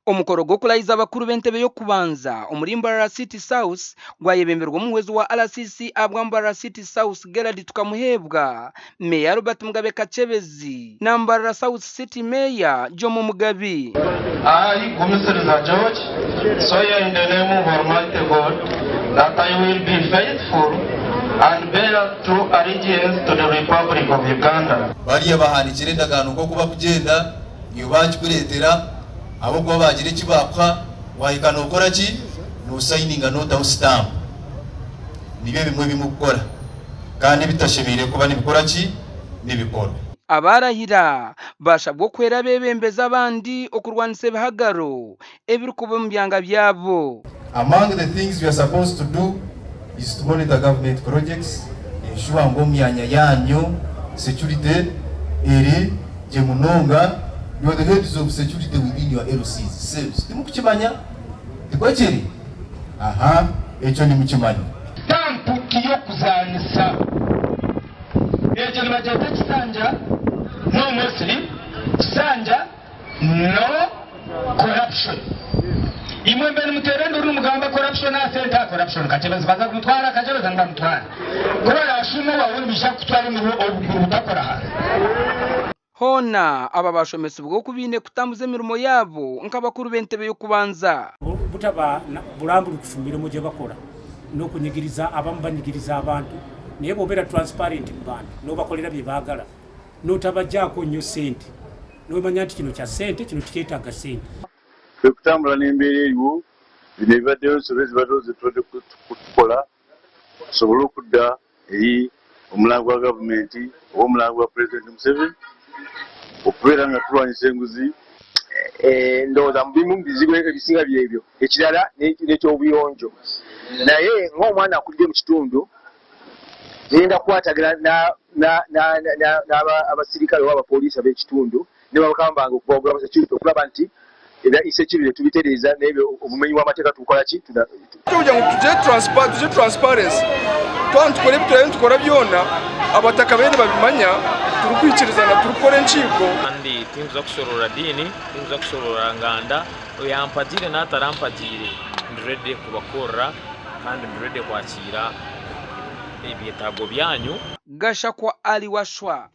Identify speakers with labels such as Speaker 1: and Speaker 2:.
Speaker 1: Omukoro gw'okulayiza abakuru b'entebe y'okubanza omuri Mbarara City South gwayebemberwa mu mwezi wa RCC abwa Mbarara City South Gerald Tukamuhebwa, Meya Robert Mugabe Kachebezi na Mbarara South City Mayor Jomo Mugabe.
Speaker 2: I, Commissioner George, swear in the name of Almighty God that I will be faithful and bear true allegiance to the Republic of Uganda.
Speaker 3: Bariya bahanikira endagaano ko kuba kugenda iyo bakikuletera abo kuba bagira ekibapfa wahikana okora ki no signinga nota stamp nibyo bimwe bimukora kandi bitashibire kuba nibikora ki nibikora.
Speaker 1: Abarahira bashabwo kwera bebembeza abandi okurwanisa ebihagaro ebiri kuba mu byanga byabo.
Speaker 3: Among the things we are supposed to do is to monitor government projects, ensure ngo myanya yanyu security eri jemunonga. You are the heads of security within your LCs. Sales. Timukimanya? Tikwachiri? Aha, echo ni mukimanya.
Speaker 2: Stampu kiyo kuzanisa. Echo ni majata kisanja, no Muslim, kisanja, no corruption. Imwe mbele muterendo uri mugamba corruption asenta corruption kachebeza baza kumutwara kachebeza ngamutwara. Kubera ashumo wawundi bishaka kutwara mu butakora hasi.
Speaker 1: Hona aba bashomesebwa kubine kutambuza emirimo yabo nk'abakuru b'entebe y'okubanza
Speaker 4: butaba burambura kufumbira mu je bakora no kunyigiriza abambanyigiriza abantu niye bobera transparent band no bakolera byebagala no tabajjako nnyo sente no manya nti kino kya sente kino tiketaga sente
Speaker 5: kutambula n'embeera eriwo bino ebibaddeyo nsobezi badoze tudde kutukola sobola okudda eri omulango wa gavumenti oba omulango wa President Museveni okubeera nga tulwanyisa enguzi.
Speaker 6: Ndowooza mubimu bizibu ebisinga byebyo ekirala n'ekyobuyonjo naye ng'omwana akulidde mu kitundu genda kukwatagana n'abasirikale oba abapoliisi ab'ekitundu ne babakambanga okubagula security okulaba nti ebyaisekibire tubitereeza n'ebyo obumenyi bw'amateeka tukola ki
Speaker 7: kugira ngo tuje transparency tukore bityo tukora byona abataka bene babimanya turukwikirizana turukore enkiiko
Speaker 8: kandi tinza kusorora dini tinza kusorora nganda oyampatire n'atarampatire ndrede kubakora kandi ndrede kwakira ebyetago byanyu.
Speaker 1: Gasha kwa Ali Washwa.